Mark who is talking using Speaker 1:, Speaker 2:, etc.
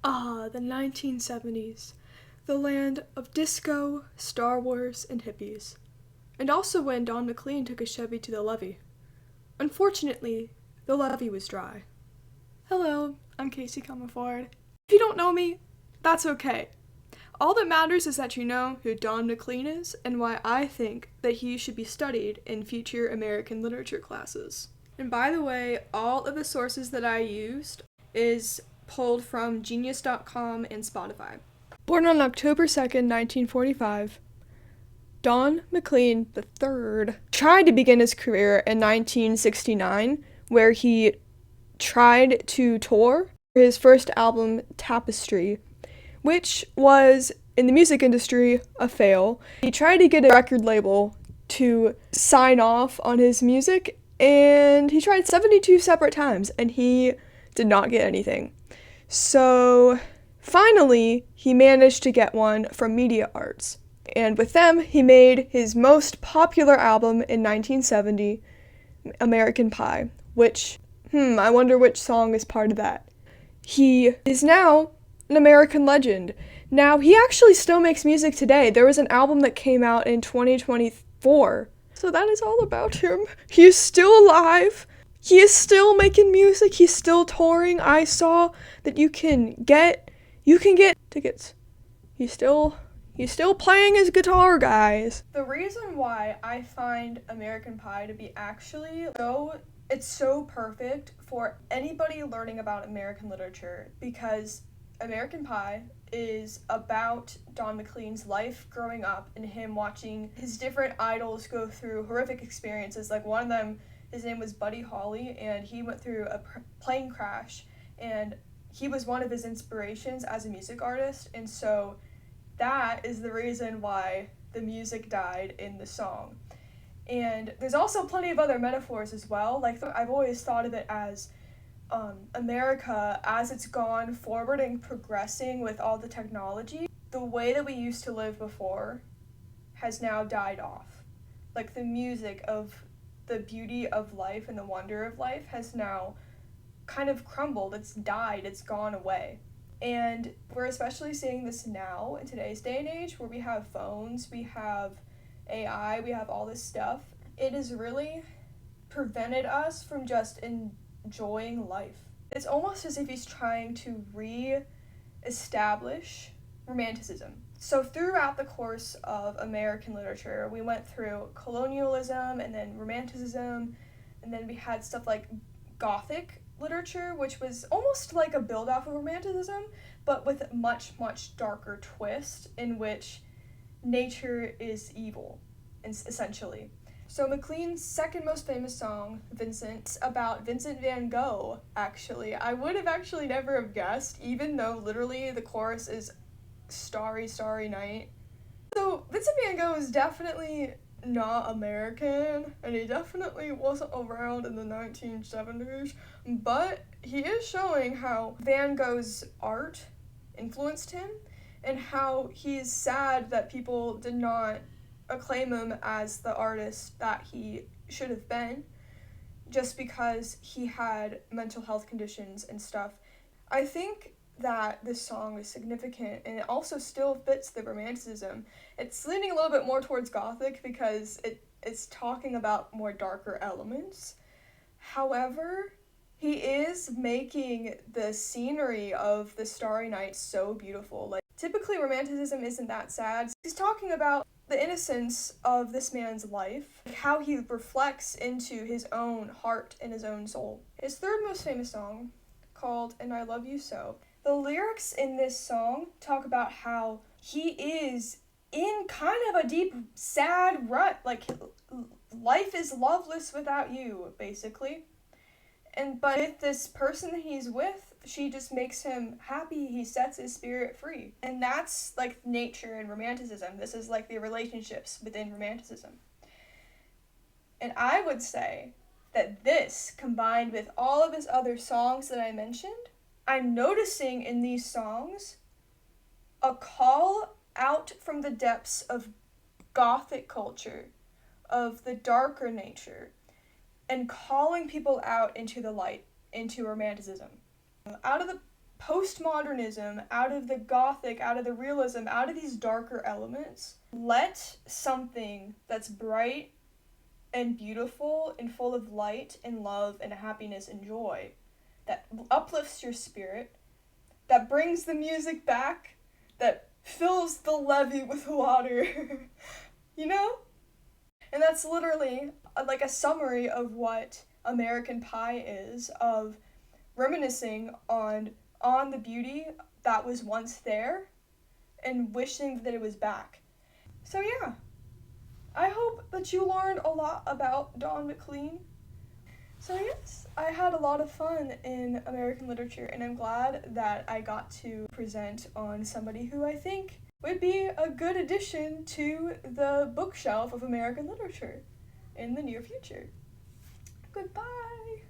Speaker 1: Ah, the 1970s, the land of disco, Star Wars, and hippies. And also when Don McLean took a Chevy to the levee. Unfortunately, the levee was dry. Hello, I'm Casey Comerford. If you don't know me, that's okay. All that matters is that you know who Don McLean is and why I think that he should be studied in future American literature classes. And by the way, all of the sources that I used is pulled from Genius.com and Spotify. Born on October 2nd, 1945, Don McLean III tried to begin his career in 1969, where he tried to tour his first album, Tapestry, which was, in the music industry, a fail. He tried to get a record label to sign off on his music, and he tried 72 separate times, and he did not get anything. So, finally, he managed to get one from Media Arts. And with them, he made his most popular album in 1970, American Pie, which, I wonder which song is part of that. He is now an American legend. Now, he actually still makes music today. There was an album that came out in 2024. So that is all about him. He is still alive. He is still making music. He's still touring. I saw that you can get tickets. He's still playing his guitar, guys. The reason why I find American Pie to be actually it's so perfect for anybody learning about American literature, because American Pie is about Don McLean's life growing up and him watching his different idols go through horrific experiences. Like, one of them, his name was Buddy Holly, and he went through a plane crash, and he was one of his inspirations as a music artist, and so that is the reason why the music died in the song. And there's also plenty of other metaphors as well. Like, I've always thought of it as America, as it's gone forward and progressing with all the technology, the way that we used to live before has now died off. Like, the music of the beauty of life and the wonder of life has now kind of crumbled. It's died. It's gone away. And we're especially seeing this now in today's day and age, where we have phones, we have AI, we have all this stuff. It has really prevented us from just enjoying life. It's almost as if he's trying to re-establish romanticism. So throughout the course of American literature, we went through colonialism and then romanticism, and then we had stuff like Gothic literature, which was almost like a build-off of romanticism, but with a much, much darker twist in which nature is evil, essentially. So McLean's second most famous song, Vincent, about Vincent van Gogh, actually. I would have actually never have guessed, even though literally the chorus is Starry, Starry Night. So Vincent van Gogh is definitely not American, and he definitely wasn't around in the 1970s, but he is showing how Van Gogh's art influenced him, and how he's sad that people did not acclaim him as the artist that he should have been, just because he had mental health conditions and stuff. I think that this song is significant, and it also still fits the romanticism. It's leaning a little bit more towards Gothic because it's talking about more darker elements. However, he is making the scenery of the Starry Night so beautiful. Like, typically romanticism isn't that sad. He's talking about the innocence of this man's life, how he reflects into his own heart and his own soul. His third most famous song, called And I Love You So, the lyrics in this song talk about how he is in kind of a deep, sad rut. Like, life is loveless without you, basically. But with this person that he's with, she just makes him happy. He sets his spirit free. And that's like nature and romanticism. This is like the relationships within romanticism. And I would say that this, combined with all of his other songs that I mentioned, I'm noticing in these songs a call out from the depths of Gothic culture, of the darker nature, and calling people out into the light, into romanticism. Out of the postmodernism, out of the Gothic, out of the realism, out of these darker elements. Let something that's bright and beautiful and full of light and love and happiness and joy, that uplifts your spirit, that brings the music back, that fills the levee with water, you know? And that's literally like a summary of what American Pie is, of reminiscing on the beauty that was once there and wishing that it was back. So yeah, I hope that you learned a lot about Don McLean. So yes, I had a lot of fun in American literature, and I'm glad that I got to present on somebody who I think would be a good addition to the bookshelf of American literature in the near future. Goodbye!